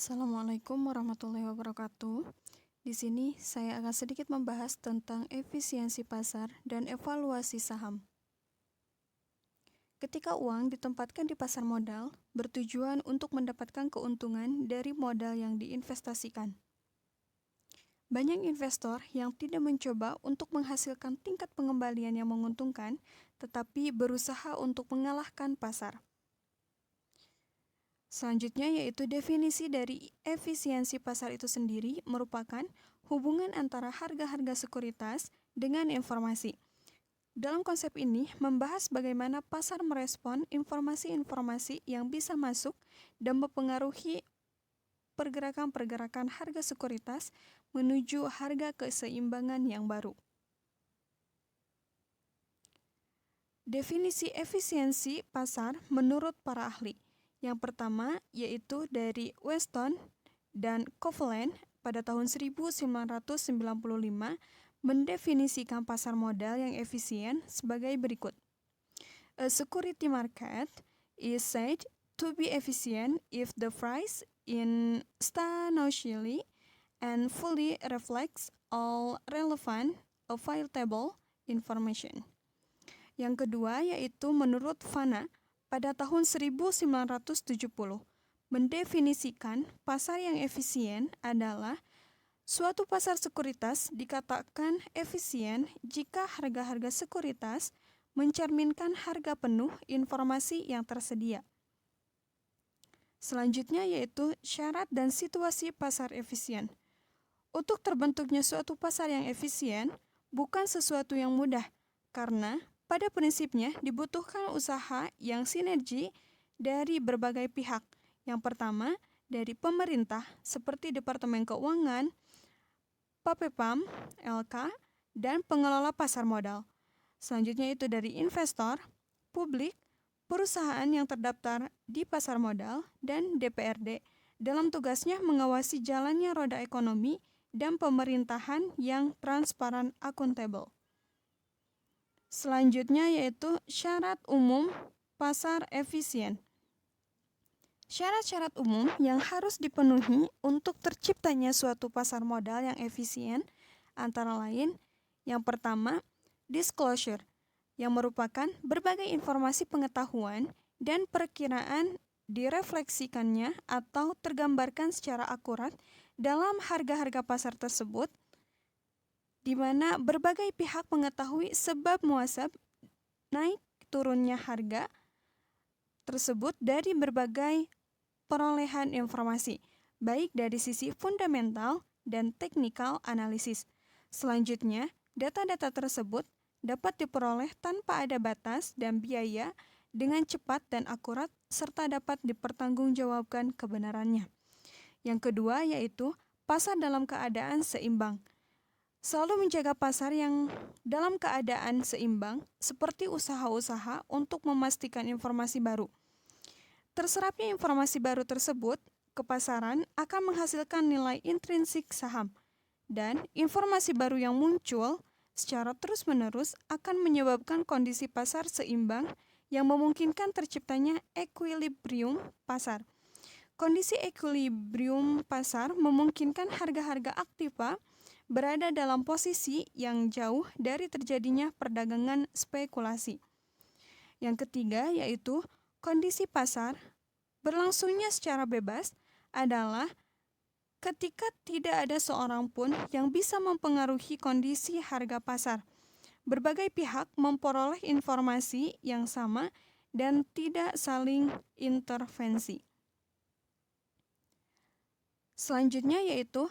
Assalamualaikum warahmatullahi wabarakatuh. Di sini saya akan sedikit membahas tentang efisiensi pasar dan evaluasi saham. Ketika uang ditempatkan di pasar modal, bertujuan untuk mendapatkan keuntungan dari modal yang diinvestasikan. Banyak investor yang tidak mencoba untuk menghasilkan tingkat pengembalian yang menguntungkan, tetapi berusaha untuk mengalahkan pasar. Selanjutnya yaitu definisi dari efisiensi pasar itu sendiri merupakan hubungan antara harga-harga sekuritas dengan informasi. Dalam konsep ini membahas bagaimana pasar merespon informasi-informasi yang bisa masuk dan mempengaruhi pergerakan-pergerakan harga sekuritas menuju harga keseimbangan yang baru. Definisi efisiensi pasar menurut para ahli. Yang pertama yaitu dari Weston dan Coveland pada tahun 1995 mendefinisikan pasar modal yang efisien sebagai berikut. A security market is said to be efficient if the price instantaneously and fully reflects all relevant available information. Yang kedua yaitu menurut Fana pada tahun 1970 mendefinisikan pasar yang efisien adalah suatu pasar sekuritas dikatakan efisien jika harga-harga sekuritas mencerminkan harga penuh informasi yang tersedia. Selanjutnya yaitu syarat dan situasi pasar efisien. Untuk terbentuknya suatu pasar yang efisien bukan sesuatu yang mudah, karena pada prinsipnya dibutuhkan usaha yang sinergi dari berbagai pihak. Yang pertama, dari pemerintah seperti Departemen Keuangan, Bapepam, LK, dan pengelola pasar modal. Selanjutnya itu dari investor, publik, perusahaan yang terdaftar di pasar modal, dan DPRD dalam tugasnya mengawasi jalannya roda ekonomi dan pemerintahan yang transparan akuntabel. Selanjutnya yaitu syarat umum pasar efisien. Syarat-syarat umum yang harus dipenuhi untuk terciptanya suatu pasar modal yang efisien antara lain yang pertama, disclosure, yang merupakan berbagai informasi pengetahuan dan perkiraan direfleksikannya atau tergambarkan secara akurat dalam harga-harga pasar tersebut, di mana berbagai pihak mengetahui sebab muasabab naik turunnya harga tersebut dari berbagai perolehan informasi, baik dari sisi fundamental dan teknikal analisis. Selanjutnya, data-data tersebut dapat diperoleh tanpa ada batas dan biaya dengan cepat dan akurat serta dapat dipertanggungjawabkan kebenarannya. Yang kedua yaitu pasar dalam keadaan seimbang. Selalu menjaga pasar yang dalam keadaan seimbang, seperti usaha-usaha untuk memastikan informasi baru. Terserapnya informasi baru tersebut ke pasaran akan menghasilkan nilai intrinsik saham, dan informasi baru yang muncul secara terus-menerus akan menyebabkan kondisi pasar seimbang yang memungkinkan terciptanya equilibrium pasar. Kondisi equilibrium pasar memungkinkan harga-harga aktiva berada dalam posisi yang jauh dari terjadinya perdagangan spekulasi. Yang ketiga yaitu kondisi pasar berlangsungnya secara bebas adalah ketika tidak ada seorang pun yang bisa mempengaruhi kondisi harga pasar. Berbagai pihak memperoleh informasi yang sama dan tidak saling intervensi. Selanjutnya yaitu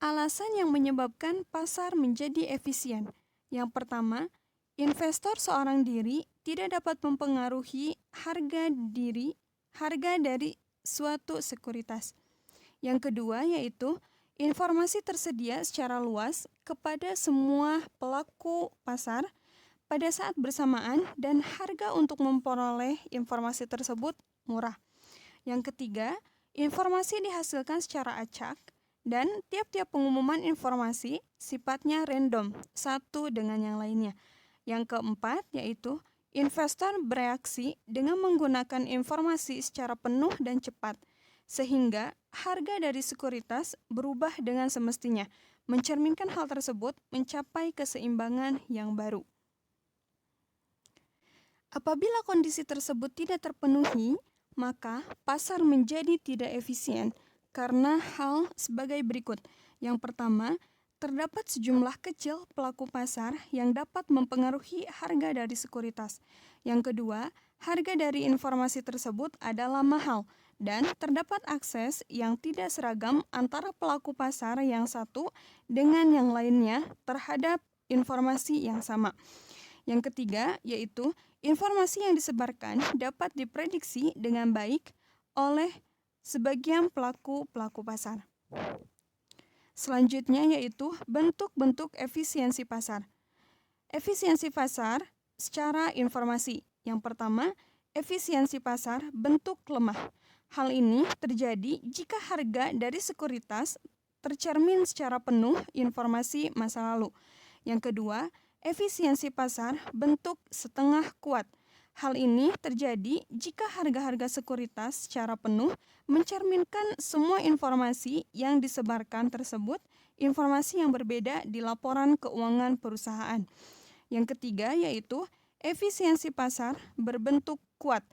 alasan yang menyebabkan pasar menjadi efisien. Yang pertama, investor seorang diri tidak dapat mempengaruhi harga dari suatu sekuritas. Yang kedua yaitu informasi tersedia secara luas kepada semua pelaku pasar pada saat bersamaan dan harga untuk memperoleh informasi tersebut murah. Yang ketiga, informasi dihasilkan secara acak dan tiap-tiap pengumuman informasi sifatnya random, satu dengan yang lainnya. Yang keempat yaitu investor bereaksi dengan menggunakan informasi secara penuh dan cepat, sehingga harga dari sekuritas berubah dengan semestinya, mencerminkan hal tersebut mencapai keseimbangan yang baru. Apabila kondisi tersebut tidak terpenuhi, maka pasar menjadi tidak efisien karena hal sebagai berikut. Yang pertama, terdapat sejumlah kecil pelaku pasar yang dapat mempengaruhi harga dari sekuritas. Yang kedua, harga dari informasi tersebut adalah mahal dan terdapat akses yang tidak seragam antara pelaku pasar yang satu dengan yang lainnya terhadap informasi yang sama. Yang ketiga, yaitu informasi yang disebarkan dapat diprediksi dengan baik oleh sebagian pelaku pasar. Selanjutnya yaitu bentuk-bentuk efisiensi pasar. Efisiensi pasar secara informasi. Yang pertama, efisiensi pasar bentuk lemah. Hal ini terjadi jika harga dari sekuritas tercermin secara penuh informasi masa lalu. Yang kedua, efisiensi pasar bentuk setengah kuat. Hal ini terjadi jika harga-harga sekuritas secara penuh mencerminkan semua informasi yang disebarkan tersebut, informasi yang berbeda di laporan keuangan perusahaan. Yang ketiga yaitu efisiensi pasar berbentuk kuat.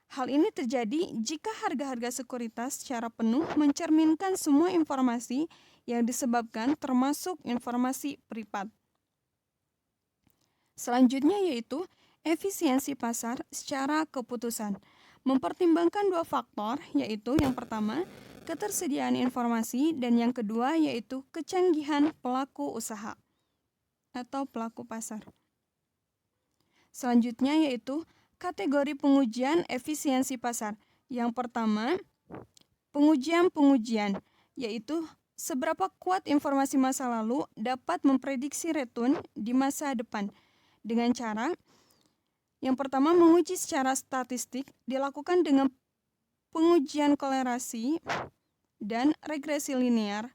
Hal ini terjadi jika harga-harga sekuritas secara penuh mencerminkan semua informasi yang disebabkan termasuk informasi privat. Selanjutnya yaitu efisiensi pasar secara keputusan. Mempertimbangkan dua faktor, yaitu yang pertama, ketersediaan informasi, dan yang kedua yaitu kecanggihan pelaku usaha atau pelaku pasar. Selanjutnya yaitu kategori pengujian efisiensi pasar. Yang pertama, pengujian, yaitu seberapa kuat informasi masa lalu dapat memprediksi return di masa depan. Dengan cara, yang pertama, menguji secara statistik dilakukan dengan pengujian kolerasi dan regresi linear,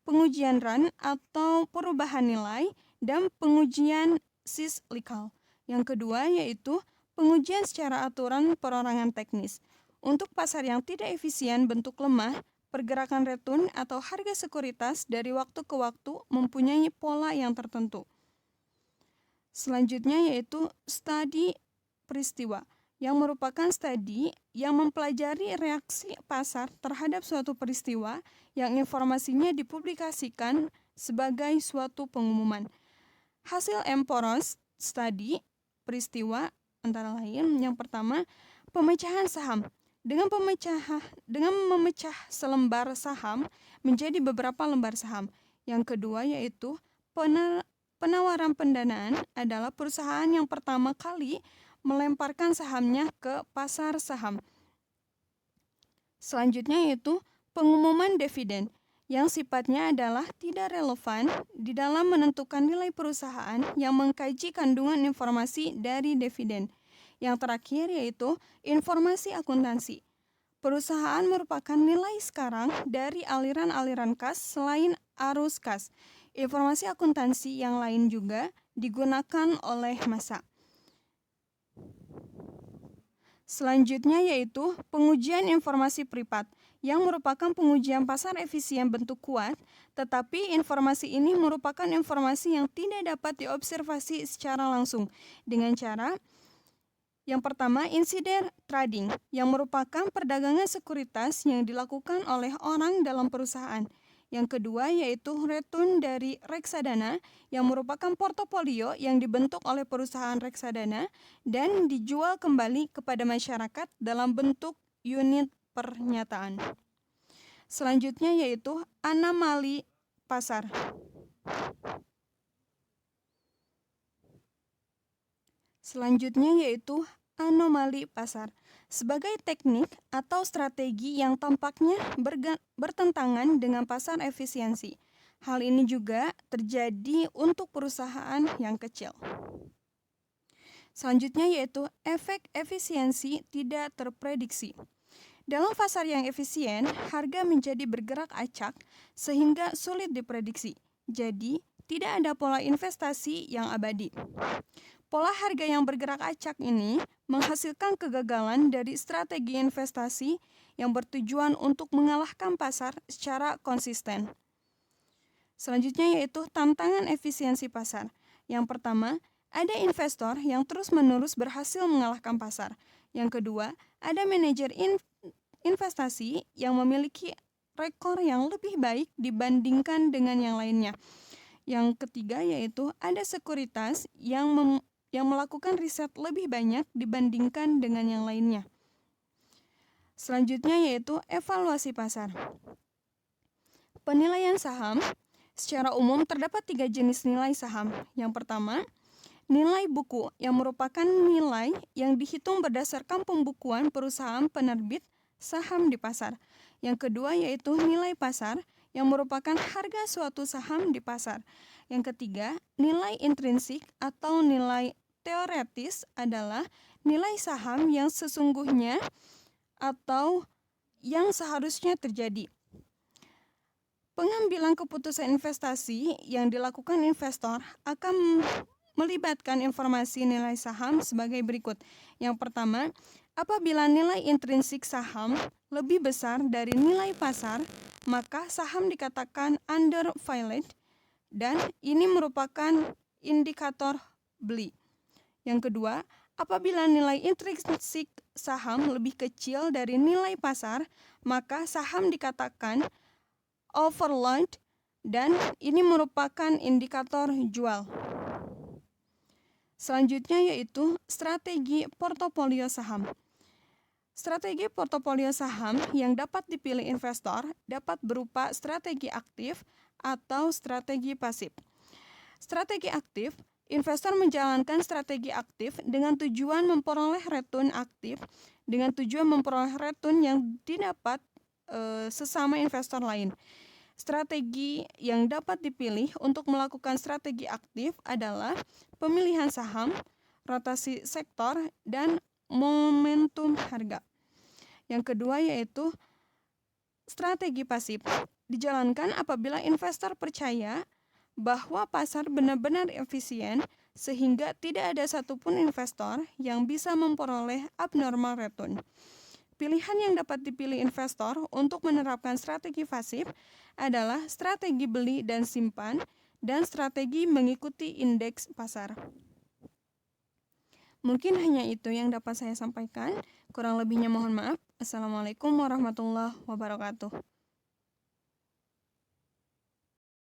pengujian run atau perubahan nilai, dan pengujian sislikal. Yang kedua yaitu pengujian secara aturan perorangan teknis. Untuk pasar yang tidak efisien bentuk lemah, pergerakan return atau harga sekuritas dari waktu ke waktu mempunyai pola yang tertentu. Selanjutnya yaitu studi peristiwa, yang merupakan studi yang mempelajari reaksi pasar terhadap suatu peristiwa yang informasinya dipublikasikan sebagai suatu pengumuman. Hasil Emporos studi peristiwa antara lain yang pertama, pemecahan saham. Dengan memecah selembar saham menjadi beberapa lembar saham. Yang kedua yaitu penawaran pendanaan adalah perusahaan yang pertama kali melemparkan sahamnya ke pasar saham. Selanjutnya yaitu pengumuman dividen yang sifatnya adalah tidak relevan di dalam menentukan nilai perusahaan yang mengkaji kandungan informasi dari dividen. Yang terakhir yaitu informasi akuntansi. Perusahaan merupakan nilai sekarang dari aliran-aliran kas selain arus kas. Informasi akuntansi yang lain juga digunakan oleh masa. Selanjutnya yaitu pengujian informasi privat, yang merupakan pengujian pasar efisien bentuk kuat, tetapi informasi ini merupakan informasi yang tidak dapat diobservasi secara langsung dengan cara yang pertama, insider trading, yang merupakan perdagangan sekuritas yang dilakukan oleh orang dalam perusahaan. Yang kedua yaitu return dari reksadana yang merupakan portofolio yang dibentuk oleh perusahaan reksadana dan dijual kembali kepada masyarakat dalam bentuk unit pernyataan. Selanjutnya yaitu anomali pasar. Selanjutnya yaitu anomali pasar. Sebagai teknik atau strategi yang tampaknya bertentangan dengan pasar efisiensi. Hal ini juga terjadi untuk perusahaan yang kecil. Selanjutnya yaitu efek efisiensi tidak terprediksi. Dalam pasar yang efisien, harga menjadi bergerak acak sehingga sulit diprediksi. Jadi, tidak ada pola investasi yang abadi. Pola harga yang bergerak acak ini menghasilkan kegagalan dari strategi investasi yang bertujuan untuk mengalahkan pasar secara konsisten. Selanjutnya yaitu tantangan efisiensi pasar. Yang pertama, ada investor yang terus-menerus berhasil mengalahkan pasar. Yang kedua, ada manajer investasi yang memiliki rekor yang lebih baik dibandingkan dengan yang lainnya. Yang ketiga yaitu ada sekuritas yang melakukan riset lebih banyak dibandingkan dengan yang lainnya. Selanjutnya yaitu evaluasi pasar. Penilaian saham, secara umum terdapat 3 jenis nilai saham. Yang pertama, nilai buku yang merupakan nilai yang dihitung berdasarkan pembukuan perusahaan penerbit saham di pasar. Yang kedua yaitu nilai pasar yang merupakan harga suatu saham di pasar. Yang ketiga, nilai intrinsik atau nilai teoretis adalah nilai saham yang sesungguhnya atau yang seharusnya terjadi. Pengambilan keputusan investasi yang dilakukan investor akan melibatkan informasi nilai saham sebagai berikut. Yang pertama, apabila nilai intrinsik saham lebih besar dari nilai pasar, maka saham dikatakan undervalued dan ini merupakan indikator beli. Yang kedua, apabila nilai intrinsik saham lebih kecil dari nilai pasar, maka saham dikatakan overvalued dan ini merupakan indikator jual. Selanjutnya yaitu strategi portofolio saham. Strategi portofolio saham yang dapat dipilih investor dapat berupa strategi aktif atau strategi pasif. Strategi aktif, investor menjalankan strategi aktif dengan tujuan memperoleh return aktif, dengan tujuan memperoleh return yang didapat sesama investor lain. Strategi yang dapat dipilih untuk melakukan strategi aktif adalah pemilihan saham, rotasi sektor, dan momentum harga. Yang kedua yaitu strategi pasif. Dijalankan apabila investor percaya bahwa pasar benar-benar efisien sehingga tidak ada satupun investor yang bisa memperoleh abnormal return. Pilihan yang dapat dipilih investor untuk menerapkan strategi pasif adalah strategi beli dan simpan dan strategi mengikuti indeks pasar. Mungkin hanya itu yang dapat saya sampaikan. Kurang lebihnya mohon maaf. Assalamualaikum warahmatullahi wabarakatuh.